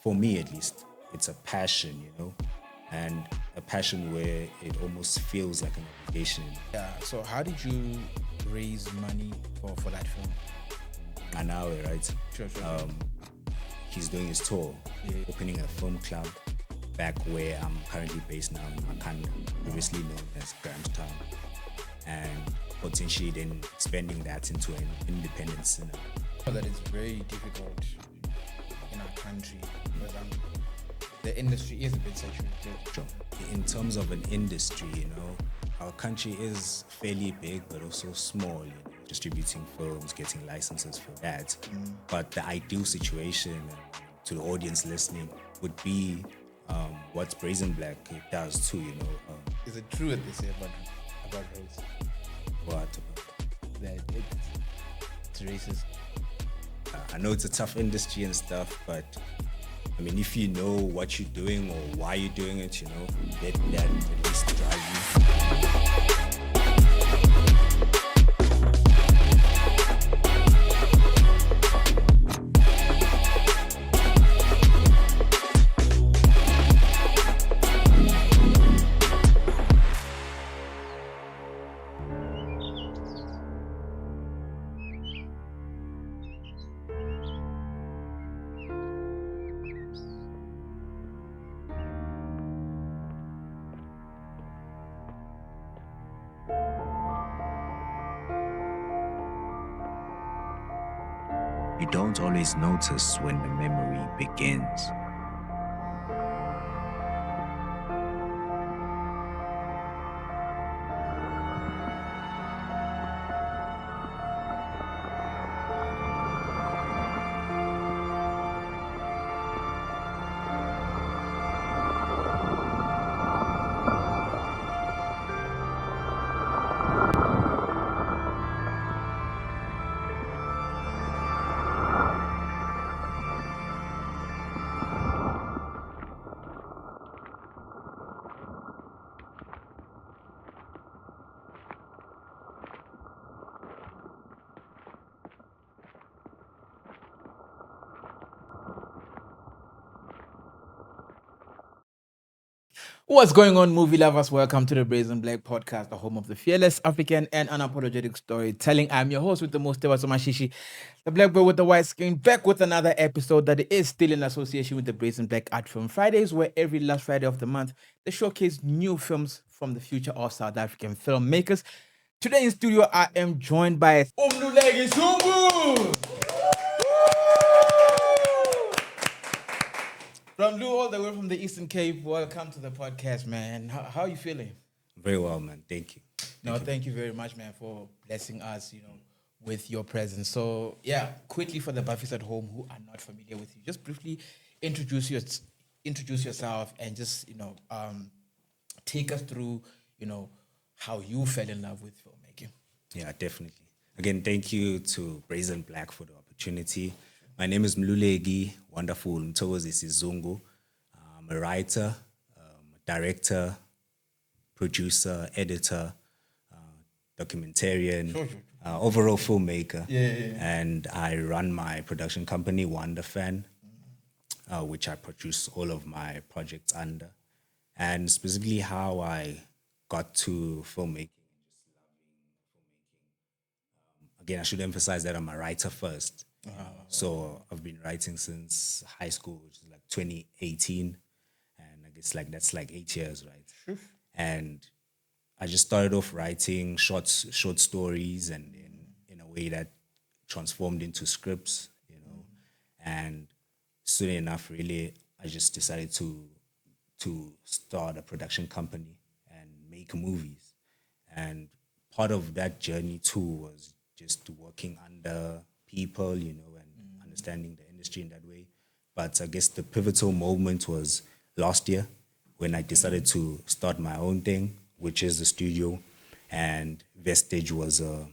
for me at least, it's a passion, and a passion where it almost feels like an obligation. Yeah. So how did you raise money for that film? An hour, right? Sure. He's doing his tour, opening a film club back where I'm currently based now in Makanda, previously known as Grahamstown, and potentially then expanding that into an independent cinema. That it's very difficult in our country because the industry is a bit saturated. Sure. In terms of an industry, our country is fairly big but also small, distributing films, getting licenses for that. But the ideal situation to the audience listening would be what Brazen Black does too, Is it true what they say about race? What? That it's racist. I know it's a tough industry and stuff, but I mean, if you know what you're doing or why you're doing it, let that at least drive you. You don't always notice when the memory begins. What's going on, movie lovers? Welcome to the Brazen Black Podcast, the home of the fearless African and unapologetic storytelling. I'm your host with the most, Tebatso Mashishi, the black boy with the white skin, back with another episode that is still in association with the Brazen Black Art Film Fridays, where every last Friday of the month, they showcase new films from the future of South African filmmakers. Today in studio, I am joined by Mluleki Zungu! From Lou, all the way from the Eastern Cape, welcome to the podcast, man. How are you feeling? Very well, man. Thank you. Thank you very much, man, for blessing us, with your presence. So, quickly for the BBAFF'ies at home who are not familiar with you, just briefly introduce yourself and just, take us through, how you fell in love with filmmaking. Yeah, definitely. Again, thank you to Brazen Black for the opportunity. My name is Mluleki, wonderful Mthokozisi Zungu. I'm a writer, director, producer, editor, documentarian, overall filmmaker. And I run my production company, WonderFan, which I produce all of my projects under. And specifically how I got to filmmaking. Again, I should emphasize that I'm a writer first. So I've been writing since high school, which is like 2018. And I guess that's 8 years, right? And I just started off writing short stories and in a way that transformed into scripts, And soon enough, really, I just decided to start a production company and make movies. And part of that journey too was just working under people, and understanding the industry in that way. But I guess the pivotal moment was last year when I decided to start my own thing, which is the studio. And Vestige was, I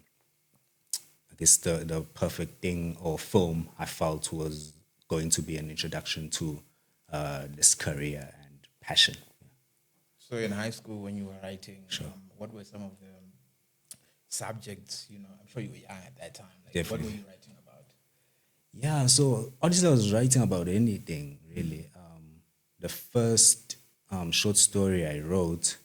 guess, the perfect thing or film I felt was going to be an introduction to this career and passion. So in high school, when you were writing, what were some of the subjects? I'm sure you were young at that time. What were you writing about? Yeah, so honestly, I was writing about anything, really. The first short story I wrote,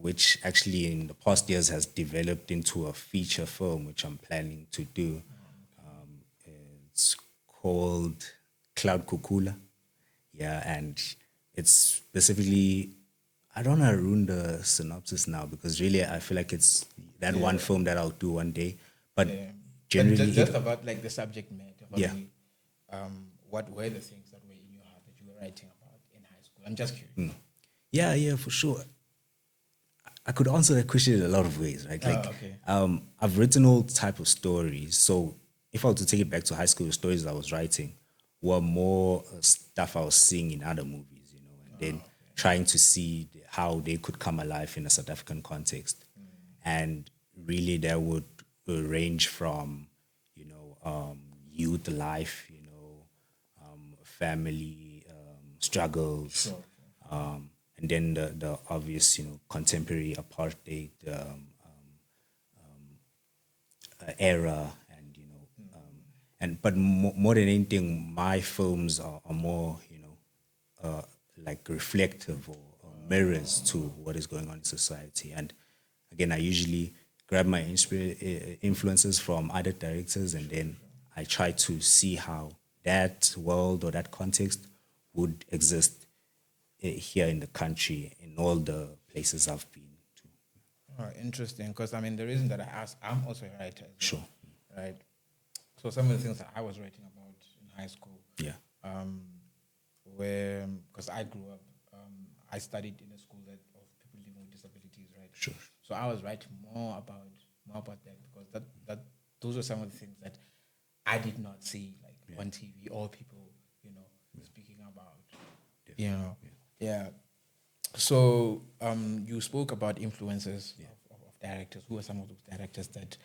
which actually in the past years has developed into a feature film, which I'm planning to do. It's called Cloud Kukula. Yeah, and it's specifically, I don't want to ruin the synopsis now because really I feel like it's that one film that I'll do one day. But Yeah. generally, But just about like the subject matter. Yeah. What were the things that were in your heart that you were writing about in high school? I'm just curious. yeah, for sure. I could answer that question in a lot of ways, right? Like, Okay. I've written all type of stories. So if I were to take it back to high school, the stories I was writing were more stuff I was seeing in other movies, and then trying to see how they could come alive in a South African context. And really, that would range from, youth life, family struggles, and then the obvious, contemporary apartheid era, and but more than anything, my films are more, like reflective or mirrors to what is going on in society. And again, I usually grab my influences from other directors, and then I try to see how that world or that context would exist here in the country, in all the places I've been to. Oh, interesting. Because I mean, the reason that I asked, I'm also a writer. As well, Sure. right. So some of the things that I was writing about in high school, Yeah. where because I grew up, I studied in a school that of people living with disabilities, right? Sure. So I was writing more about that because that those were some of the things that I did not see like on TV or people, speaking about, yeah. So you spoke about influences of directors. Who are some of those directors that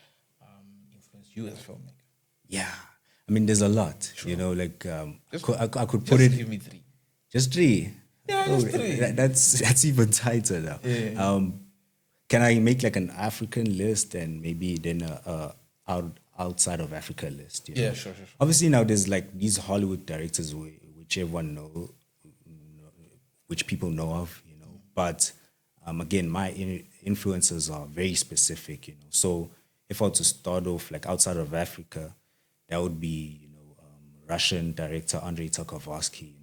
influenced you as a filmmaker? Yeah. I mean, there's a lot, like I could put Just it. give me three. Just three. Yeah, just three. That's even tighter now. Yeah. Can I make like an African list and maybe then outside of Africa list? Yeah, sure. Obviously now there's like these Hollywood directors which everyone which people know of, But again, my influences are very specific, So if I were to start off like outside of Africa, that would be Russian director Andrei Tarkovsky,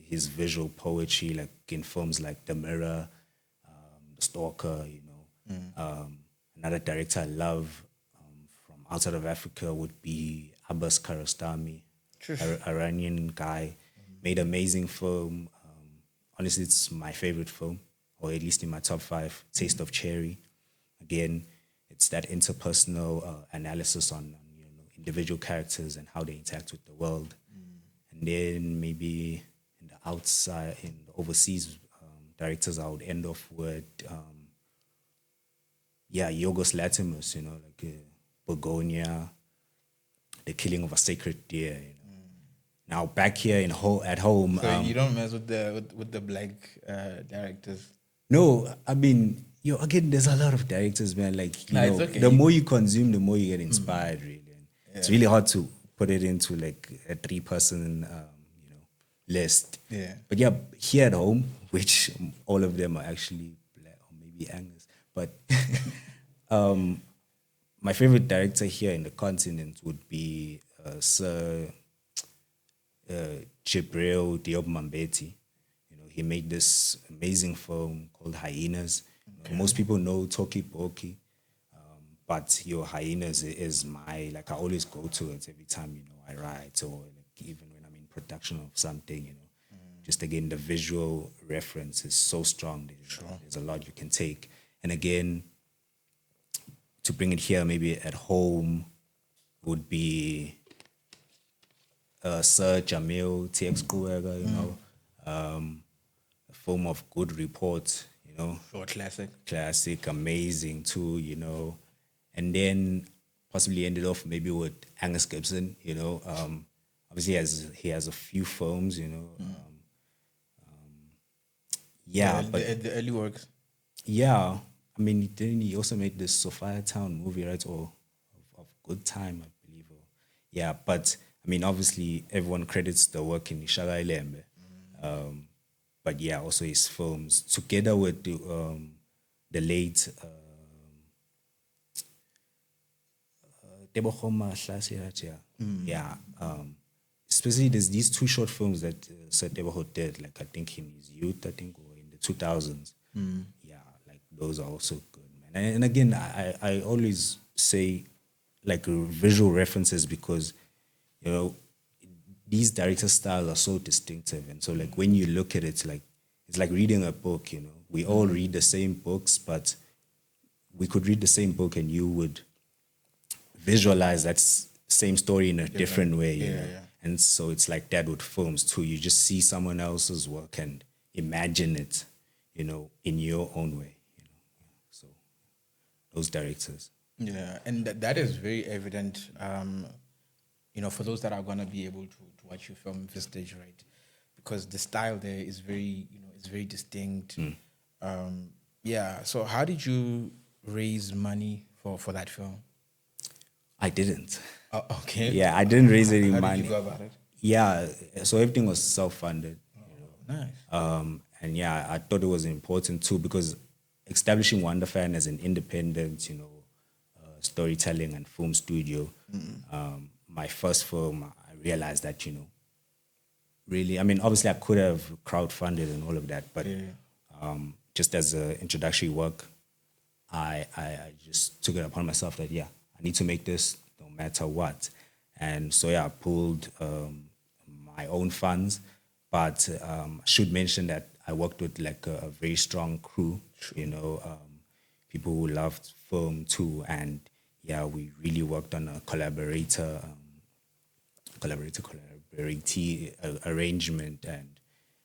his visual poetry, like in films like The Mirror, The Stalker, Another director I love from outside of Africa would be Abbas Kiarostami, Iranian guy, made amazing film. Honestly, it's my favorite film, or at least in my top 5, Taste of Cherry. Again, it's that interpersonal analysis on individual characters and how they interact with the world. And then maybe in the overseas directors, I would end off with, Yorgos Lanthimos, like Begonia, The Killing of a Sacred Deer. Now back here at home. So you don't mess with the black directors. No, I mean, again, there's a lot of directors, man. Like, it's okay. The more you consume, the more you get inspired, really. And it's really hard to put it into like a 3-person, list. Yeah. But yeah, here at home, which all of them are actually black, or maybe Angus, but my favorite director here in the continent would be Sir Jibril Diop Mambeti. He made this amazing film called Hyenas. Most people know Toki Boki, but Hyenas is my, like, I always go to it every time, I write, or like even when I'm in production of something, Just again, the visual reference is so strong. There's a lot you can take. And again, to bring it here, maybe at home, would be Sir Jamil TX Kuwega, a film of good report, Short classic, amazing too, and then possibly ended off maybe with Angus Gibson, obviously he has a few films, but the early works. yeah, I mean, he also made this Sophia Town movie, right? Or of Good Time, I believe. Yeah, but I mean, obviously, everyone credits the work in Ishaga Ilembe. But yeah, also his films, together with the late Tebogo Mahlasiraja. Yeah. Especially there's these two short films that Sir Tebogo did, like I think in his youth, I think, or in the 2000s. Yeah, like those are also good, man. And again, I always say like visual references because, you know, these director styles are so distinctive. And so like when you look at it, like it's like reading a book, you know. We all read the same books, but we could read the same book and you would visualize that same story in a different way, you know. yeah. And so it's like that with films too. You just see someone else's work and imagine it, you know, in your own way, you know. So those directors. Yeah, and that is very evident. You know, for those that are gonna be able to watch your film this stage, right? Because the style there is very, you know, it's very distinct. Yeah. So, how did you raise money for that film? I didn't. Oh, okay. Yeah, I didn't raise any How money. did you go about it? Yeah, so everything was self-funded. Nice. And yeah, I thought it was important too because establishing Wonder Fan as an independent, you know, storytelling and film studio. My first film, I realized that, you know, really, I mean, obviously I could have crowdfunded and all of that, but just as an introductory work, I just took it upon myself that, yeah, I need to make this no matter what. And so, yeah, I pulled my own funds, but I should mention that I worked with like a very strong crew, you know, people who loved film too. And yeah, we really worked on a collaborative arrangement.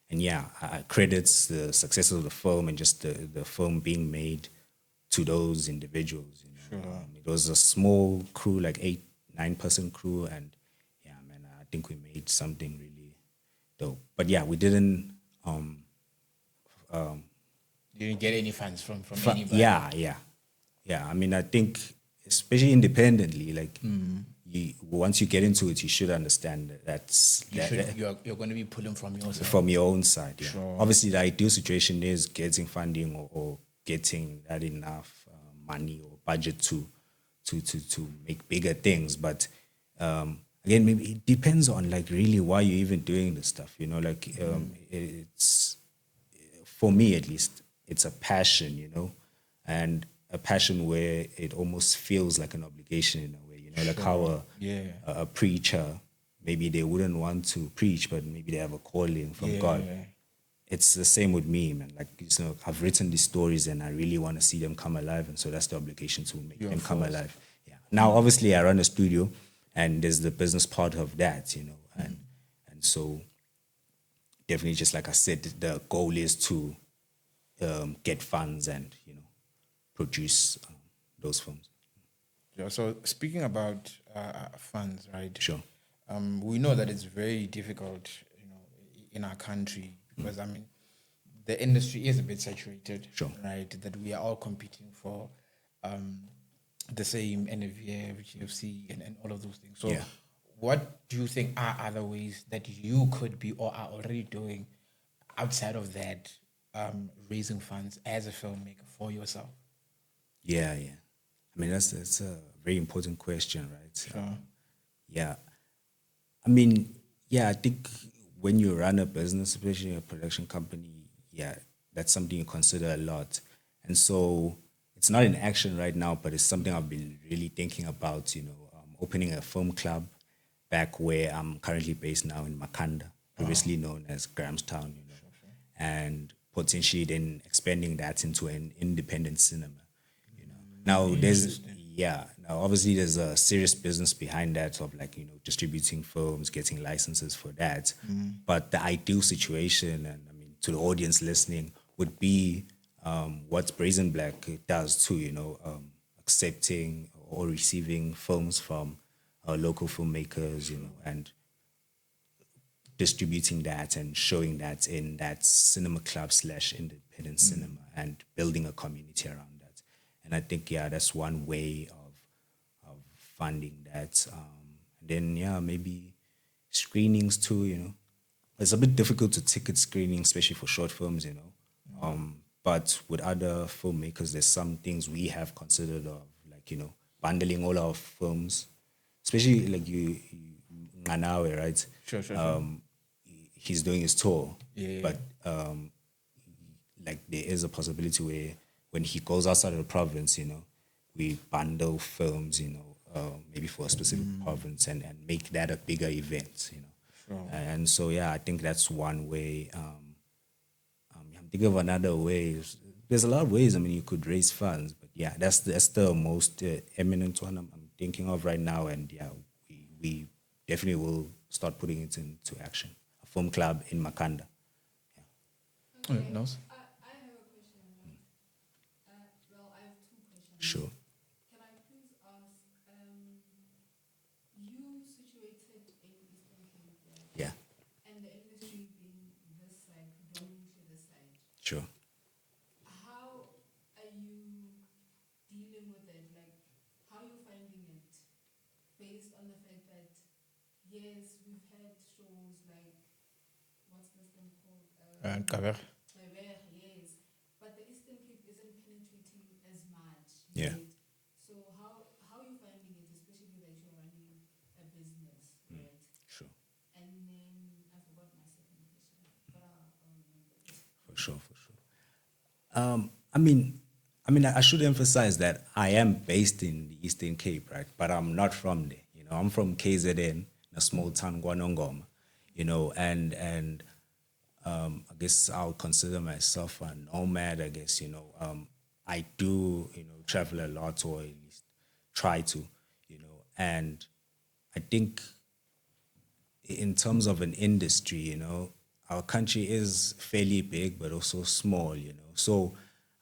And yeah, I credits the success of the film and just the film being made to those individuals. You know? It was a small crew, like 8-9 person crew, and yeah, man, I think we made something really dope. But yeah, we didn't. You didn't get any funds from anybody. Yeah. I mean, I think especially independently, like once you get into it, you should understand You're going to be pulling from yourself. from your own side. Yeah. Sure. Obviously, the ideal situation is getting funding or getting that enough money or budget to make bigger things. But again, maybe it depends on like really why you're even doing this stuff. You know, like it's for me at least, it's a passion. You know, and a passion where it almost feels like an obligation in a way. You know, like how a preacher, maybe they wouldn't want to preach, but maybe they have a calling from God. It's the same with me, man. Like, you know, I've written these stories and I really want to see them come alive. And so that's the obligation to make them come alive. Yeah. Now, obviously, I run a studio and there's the business part of that, you know. And so definitely, just like I said, the goal is to get funds and, you know, produce those films. Yeah, so speaking about funds, right? Sure. We know that it's very difficult, you know, in our country because I mean, the industry is a bit saturated, Sure. right? That we are all competing for the same NFVF, GFC, and all of those things. So, what do you think are other ways that you could be or are already doing outside of that, raising funds as a filmmaker for yourself? Yeah. I mean, that's a very important question, right? Sure. Yeah. I mean, yeah, I think when you run a business, especially a production company, yeah, that's something you consider a lot. And so it's not in action right now, but it's something I've been really thinking about, you know, opening a film club back where I'm currently based now in Makanda, previously known as Grahamstown, you know, and potentially then expanding that into an independent cinema, you know. Now now obviously there's a serious business behind that of like, you know, distributing films, getting licenses for that. But the ideal situation, and I mean to the audience listening, would be what Brazen Black does too, you know, accepting or receiving films from local filmmakers, you know, and distributing that and showing that in that cinema club / independent cinema and building a community around that. And I think, yeah, that's one way of funding that. And then, yeah, maybe screenings too. It's a bit difficult to ticket screening, especially for short films. But with other filmmakers, there's some things we have considered of, like bundling all our films, especially like Nganawe, right? Sure. He's doing his tour, Yeah. but like there is a possibility where when he goes outside of the province, we bundle films, maybe for a specific province and make that a bigger event. Sure. And so yeah, I think that's one way. I'm thinking of another way. There's a lot of ways. I mean, you could raise funds, but yeah, that's the most eminent one I'm thinking of right now. And yeah, we definitely will start putting it into action. A film club in Makanda. Okay. Nose? I have a question. Well, I have two questions. Sure. Can I please ask, you situated in Eastern Cape, right? Yeah. And the industry being this side, predominantly this side. Sure. How are you dealing with it? Like, how are you finding it? Based on the fact that, yes, we've had shows like, what's this thing called? Kaber. Yes, but the Eastern Cape isn't penetrating as much. Yeah. Right? So how are you finding it, especially that you're running a business, right? Sure. And then I forgot my second question, but I'll remember it. For sure. I should emphasize that I am based in the Eastern Cape, right? But I'm not from there. I'm from KZN, a small town, Guanongoma. And I guess I'll consider myself a nomad. I guess I do travel a lot, or at least try to, and I think in terms of an industry, our country is fairly big, but also small, So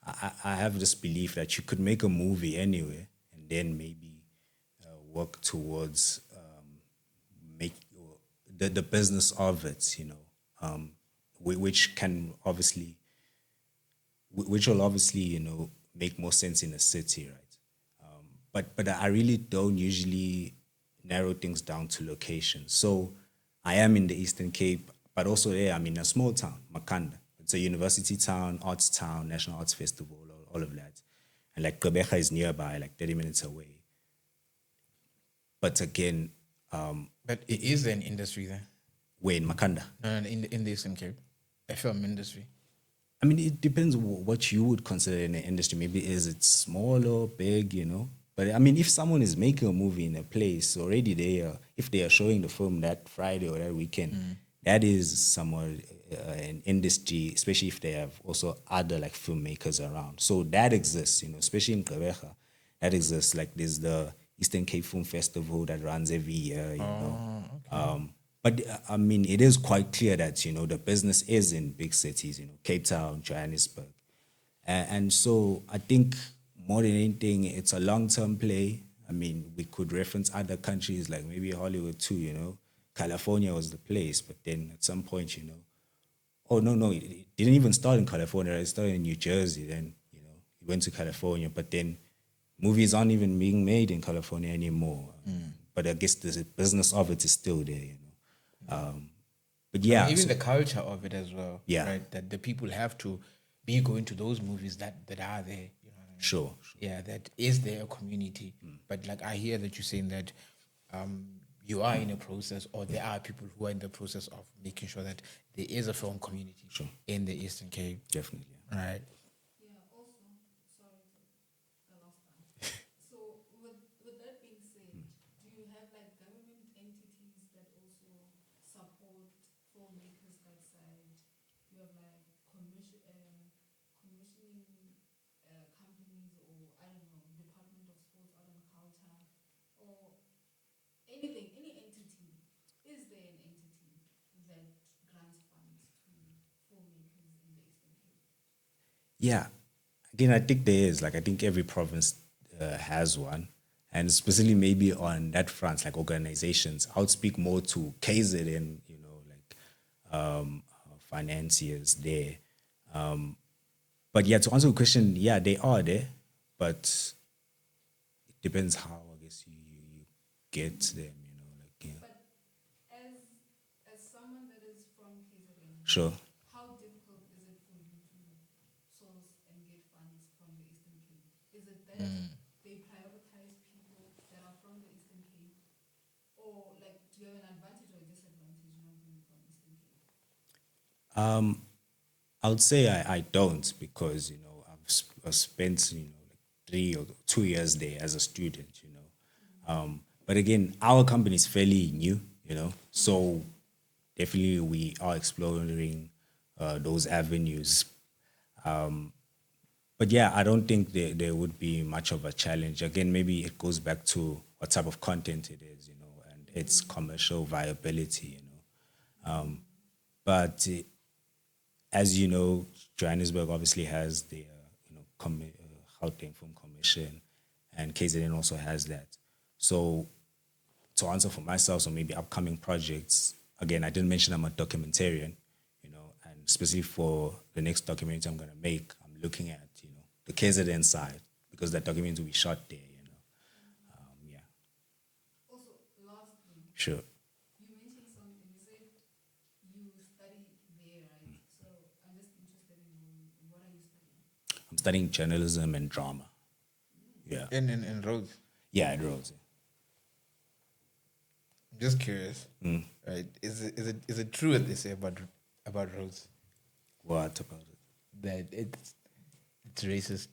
I have this belief that you could make a movie anywhere and then maybe work towards make the business of it, which can obviously, which will obviously, make more sense in a city, right? But I really don't usually narrow things down to location. So I am in the Eastern Cape, but also there I'm in a small town, Makanda. It's a university town, arts town, National Arts Festival, all of that. And like Gqeberha is nearby, like 30 minutes away. But again, But it is an industry there. we're in Makanda. No, in the Eastern Cape. A film industry. I mean, it depends what you would consider in the industry. Maybe is it small or big, But I mean, if someone is making a movie in a place already, if they are showing the film that Friday or that weekend, that is somewhat an industry, especially if they have also other like filmmakers around. So that exists, especially in Gqeberha. That exists. Like there's the Eastern Cape Film Festival that runs every year, But I mean, it is quite clear that the business is in big cities, Cape Town, Johannesburg, and so I think more than anything, it's a long-term play. I mean, we could reference other countries like maybe Hollywood too. California was the place, but then at some point, oh no, it didn't even start in California. It started in New Jersey. Then it went to California, but then movies aren't even being made in California anymore. But I guess the business of it is still there. But yeah, Even the culture of it as well. Yeah. Right. That the people have to be going to those movies that are there. You know what I mean? sure. Yeah, that is their community. But like I hear that you're saying that you are in a process, or there are people who are in the process of making sure that there is a film community Sure. in the Eastern Cape. Definitely. Right. Yeah, also, sorry to the last one. So with that being said, do you have like government entities that also support filmmakers that side? You have like commissioning companies, or I don't know, Department of Sports, Art and Culture, or anything, any entity. Is there an entity that grants funds to filmmakers in the Eastern Cape? Yeah. Again, I think there is. Like, I think every province has one. And specifically maybe on that front, like organizations, I would speak more to KZN, financiers there. But yeah, to answer the question, yeah, they are there, but it depends how, I guess, you get them, But as Sure. How difficult is it for you to source and get funds from the Eastern Cape? Is it that they prioritize people that are from the Eastern Cape, or like do you have an advantage or a disadvantage not being from Eastern Cape? I would say I don't, because I've spent like 3 or 2 years there as a student. But again, our company is fairly new. So definitely we are exploring those avenues. But yeah, I don't think there would be much of a challenge. Again, maybe it goes back to what type of content it is, and its commercial viability. But as you know, Johannesburg obviously has the Gauteng Film Commission, and KZN also has that. So to answer for myself, so maybe upcoming projects. Again, I didn't mention I'm a documentarian, and specifically for the next documentary I'm gonna make, I'm looking at the KZN side, because that documentary will be shot there. Yeah. Also, lastly, Sure. you mentioned something. You said you study there, right? So I'm just interested in what are you studying? I'm studying journalism and drama. Yeah. In Rhodes. Yeah, at Rhodes. I'm just curious. Right? Is it true what they say about Rhodes? What about it? That it's racist.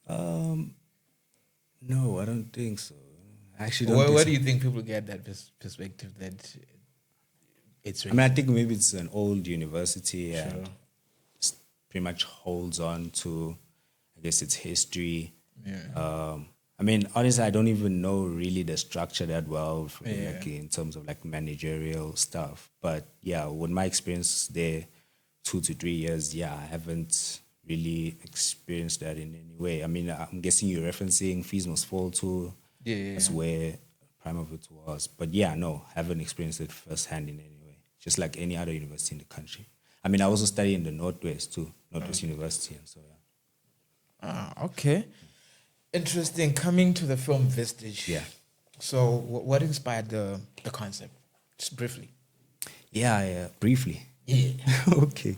No, I don't think so. I actually don't Where think so. do you think people get that perspective that it's racist? I mean, I think maybe it's an old university and pretty much holds on to, I guess, its history. Yeah. I mean, honestly, I don't even know really the structure that well, like in terms of like managerial stuff. But yeah, with my experience there, 2 to 3 years, yeah, I haven't really experienced that in any way. I mean, I'm guessing you're referencing Fees Must Fall too. Yeah. That's where prime of it was. But yeah, no, haven't experienced it firsthand in any way. Just like any other university in the country. I mean, I also study in the Northwest too, Northwest University, and so yeah. Okay. Interesting. Coming to the film Vestige. Yeah. So, what inspired the concept? Just briefly. Yeah, briefly. Yeah. Okay.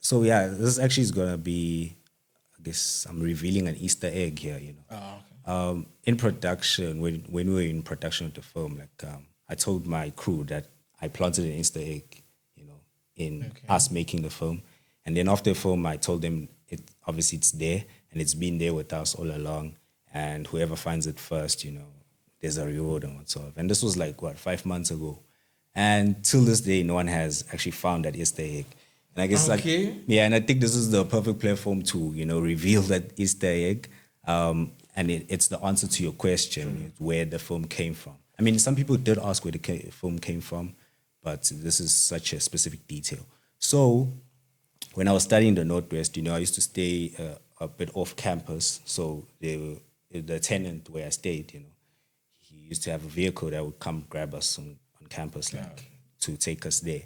So yeah, this actually is gonna be, I guess I'm revealing an Easter egg here, Oh, okay. In production, when we were in production of the film, like I told my crew that I planted an Easter egg, in us making the film. And then after the film, I told them obviously it's there and it's been there with us all along. And whoever finds it first, there's a reward and whatsoever. And this was like 5 months ago. And till this day, no one has actually found that Easter egg. And I guess and I think this is the perfect platform to, reveal that Easter egg. And it's the answer to your question, where the film came from. I mean, some people did ask where the film came from, but this is such a specific detail. So when I was studying in the Northwest, I used to stay a bit off campus. So the tenant where I stayed, he used to have a vehicle that would come grab us on campus, to take us there.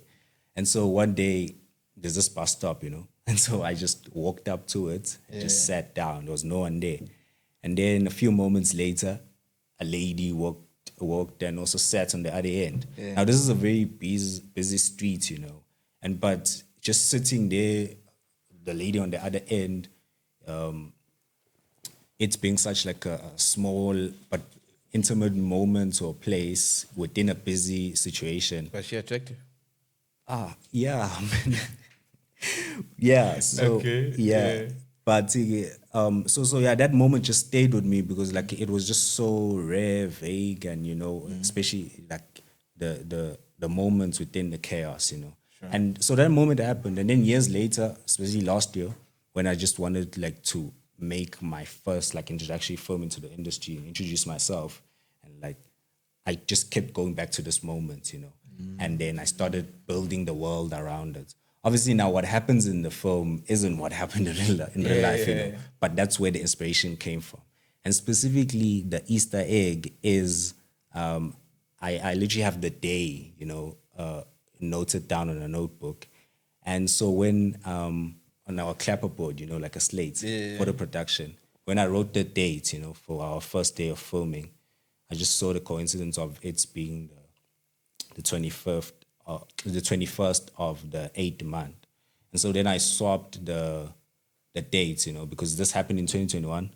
And so one day, there's this bus stop, and so I just walked up to it and just sat down. There was no one there. And then a few moments later, a lady walked and also sat on the other end. Yeah. Now, this is a very busy street, but just sitting there, the lady on the other end, it's being such like a small but intimate moment or place within a busy situation. Was she attractive? Yeah. Yeah. So Okay, yeah. yeah. But so yeah, that moment just stayed with me because like it was just so rare, vague, and especially like the moments within the chaos, And so that moment happened, and then years later, especially last year, when I just wanted like to make my first like introductory film into the industry and introduce myself, and like I just kept going back to this moment, and then I started building the world around it. Obviously, now what happens in the film isn't what happened in real life, but that's where the inspiration came from. And specifically, the Easter egg is I literally have the day, noted down on a notebook. And so when on our clapperboard, like a slate for the production, when I wrote the date, for our first day of filming, I just saw the coincidence of it being the 25th the 21st of the 8th month. And so then I swapped the dates, because this happened in 2021.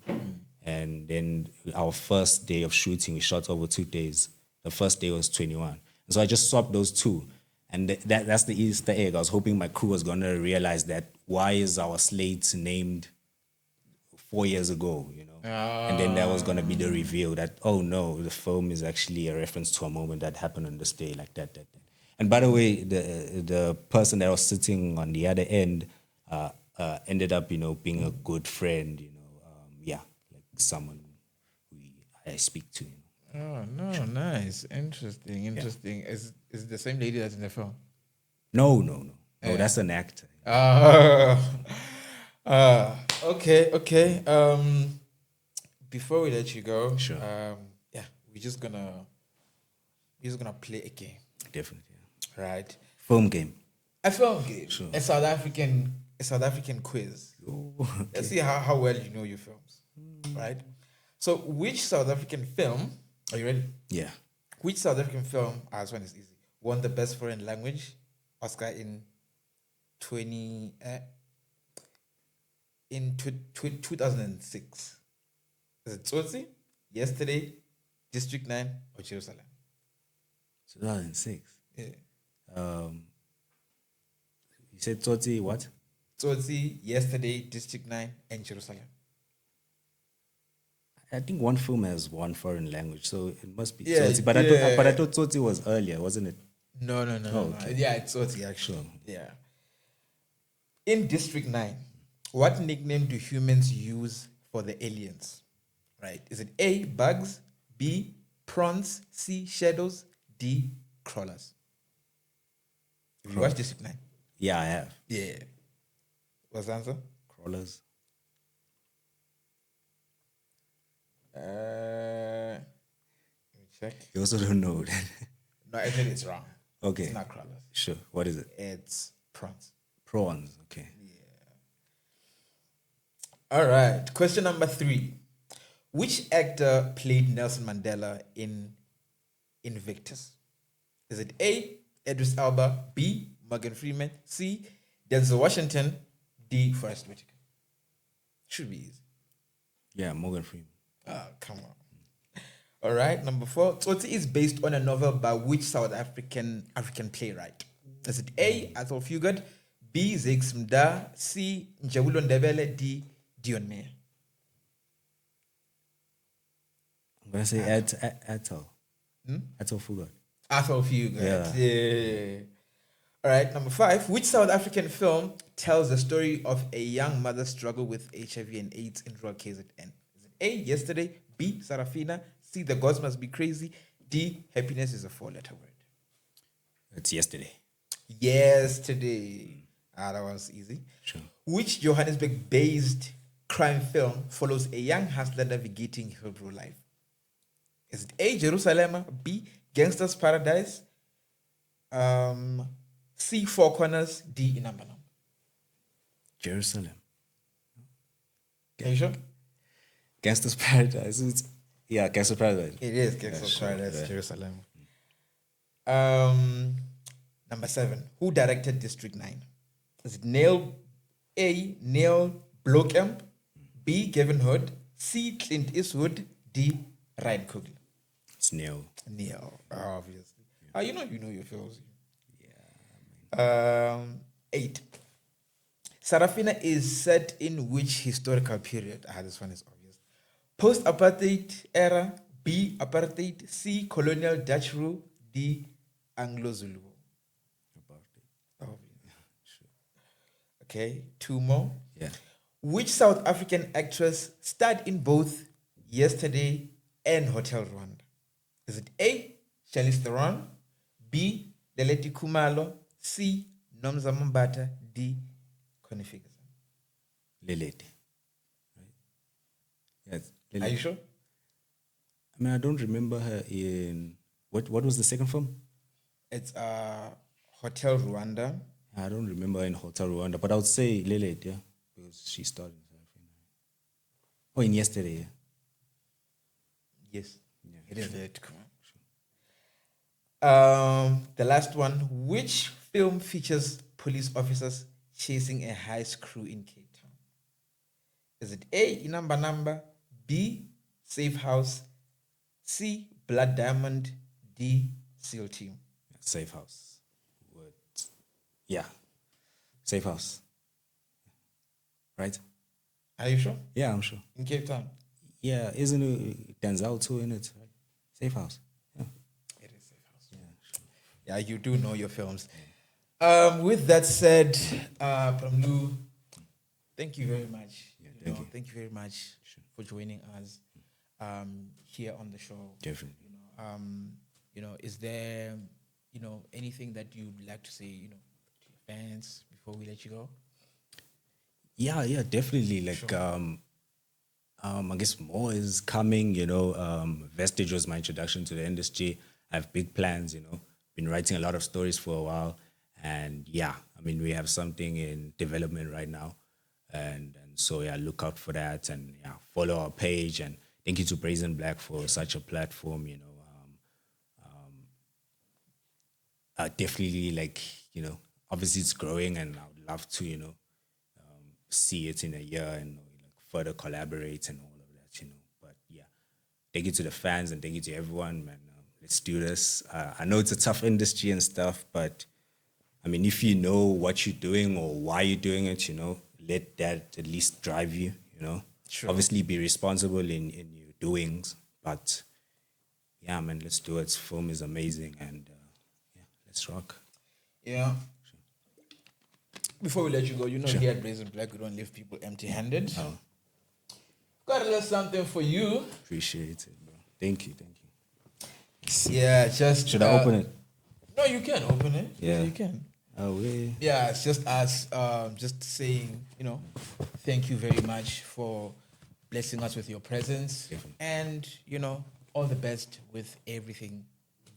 And then our first day of shooting, we shot over 2 days. The first day was 21. And so I just swapped those two. And that's the Easter egg. I was hoping my crew was going to realize that why is our slate named 4 years ago, And then that was going to be the reveal that, oh no, the film is actually a reference to a moment that happened on this day, like that. And by the way, the person that was sitting on the other end ended up, being a good friend, like someone I speak to. Oh no, nice, interesting. Is it the same lady that's in the film? No, that's an actor. Okay. Before we let you go, Sure. we're just gonna play a game, Definitely. right? Film game. A film game, Sure. a South African quiz. Okay. Let's see how well you know your films, right? So, which South African film? Are you ready? Yeah. Which South African film? This one is easy. Won the best foreign language Oscar in 2006? Is it Tsotsi, Yesterday, District 9, or Jerusalem? 2006. Yeah. You said Tsotsi what? Tsotsi, Yesterday, District 9, and Jerusalem. I think one film has one foreign language, so it must be Yeah, Tsotsi. But I thought Tsotsi was earlier, wasn't it? No. Okay. Yeah, it's Tsotsi actually. Sure. Yeah. In District 9, what nickname do humans use for the aliens? Right. Is it A, bugs, B, prawns, C, shadows, D, crawlers? Have you watched District 9? Yeah, I have. Yeah. What's the answer? Crawlers. Let me check. You also don't know that. No, actually it's wrong. Okay. It's not crawlers. Sure. What is it? It's prawns. Prawns. Okay. All right. Question number 3. Which actor played Nelson Mandela in Invictus? Is it A, Idris Elba, B, Morgan Freeman, C, Denzel Washington, D, Forrest Whitaker? Should be easy. Yeah, Morgan Freeman. Oh, come on. All right. Number 4. Tsotsi is based on a novel by which South African playwright? Is it A, Athol Fugard, B, Zakes Mda, C, Njabulo Ndebele, D, Dion Meyer? I'm going to say Athol. Athol Fugard. Athol Fugard. Yeah. Yeah. All right. Number 5. Which South African film tells the story of a young mother's struggle with HIV and AIDS in rural KZN? Is it A, Yesterday, B, Sarafina, C, The Gods Must Be Crazy, D, Happiness is a 4-letter word? It's Yesterday. Yesterday. That was easy. Sure. Which Johannesburg-based crime film follows a young hustler navigating Hebrew life? Is it A, Jerusalem, B, Gangster's Paradise, C, Four Corners, D, Inambanam? Jerusalem. Are you sure? Gangster's Paradise. Gangster's Paradise. It is Gangster's sure, Paradise, yeah. Jerusalem. Number 7. Who directed District 9? Is it Neil Blomkamp, B, Gavin Hood, C, Clint Eastwood, D, Ryan Coogler? It's Neil. Neil, obviously. You know your films. Yeah. 8. Sarafina is set in which historical period? This one is obvious. Post-apartheid era, B, apartheid, C, colonial Dutch rule, D, Anglo-Zulu. Sure. Okay, 2 more. Yeah. Which South African actress starred in both Yesterday and Hotel Rwanda? Is it A, Charlize Theron, B, Leleti Kumalo, C, Nomza Mambata, D, Connie Ferguson? Lilith. Right? Yes. Are you sure? I mean, I don't remember her in... What was the second film? It's Hotel Rwanda. I don't remember in Hotel Rwanda, but I would say Lilith, yeah, because she started. Oh, in Yesterday, yeah. Yes. Yeah, It is sure. Leleti Kumalo. The last one. Which film features police officers chasing a heist crew in Cape Town? Is it A, Number, B, Safe House, C, Blood Diamond, D, SEAL Team? Safe House. Would, yeah. Safe House. Right? Are you sure? Yeah, I'm sure. In Cape Town? Yeah, isn't it Denzel too in it? Right? Safe House. Yeah. It is Safe House. Yeah, sure. Yeah, you do know your films. With that said, Pramlu, thank you very much. Yeah, thank you. Thank you very much for joining us here on the show. Definitely. Is there, anything that you'd like to say, to your fans before we let you go? Yeah, definitely. Like, I guess more is coming. Vestige was my introduction to the industry. I have big plans. Been writing a lot of stories for a while, and yeah, I mean, we have something in development right now, and so yeah, look out for that, and yeah, follow our page, and thank you to Brazen Black for such a platform. Definitely, like, obviously it's growing, and I would love to see it in a year and like further collaborate and all of that. But yeah, thank you to the fans and thank you to everyone, man. Let's do this. I know it's a tough industry and stuff, but I mean, if you know what you're doing or why you're doing it, let that at least drive you. Sure. Obviously be responsible in your doings, but yeah, man, let's do it. Film is amazing, and yeah, let's rock. Yeah. Before we let you go, here at Brazen Black, we don't leave people empty-handed. Oh, Got a little something for you. appreciate it, bro. Thank you. Yeah, just... Should I open it? No, you can open it. Yeah. You can. Oh, yeah. Yeah, it's just us just saying, thank you very much for blessing us with your presence. Definitely. And, all the best with everything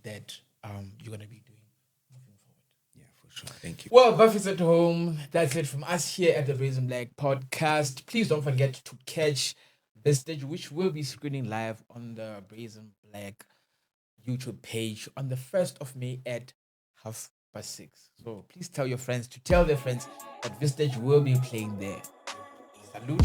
that you're going to be doing moving forward. Yeah, for sure. Thank you. Well, Buffy's at home. That's it from us here at the Brazen Black podcast. Please don't forget to catch Vestige, which will be screening live on the Brazen Black YouTube page on the 1st of May at 6:30. So please tell your friends to tell their friends that Vestige will be playing there. Salute.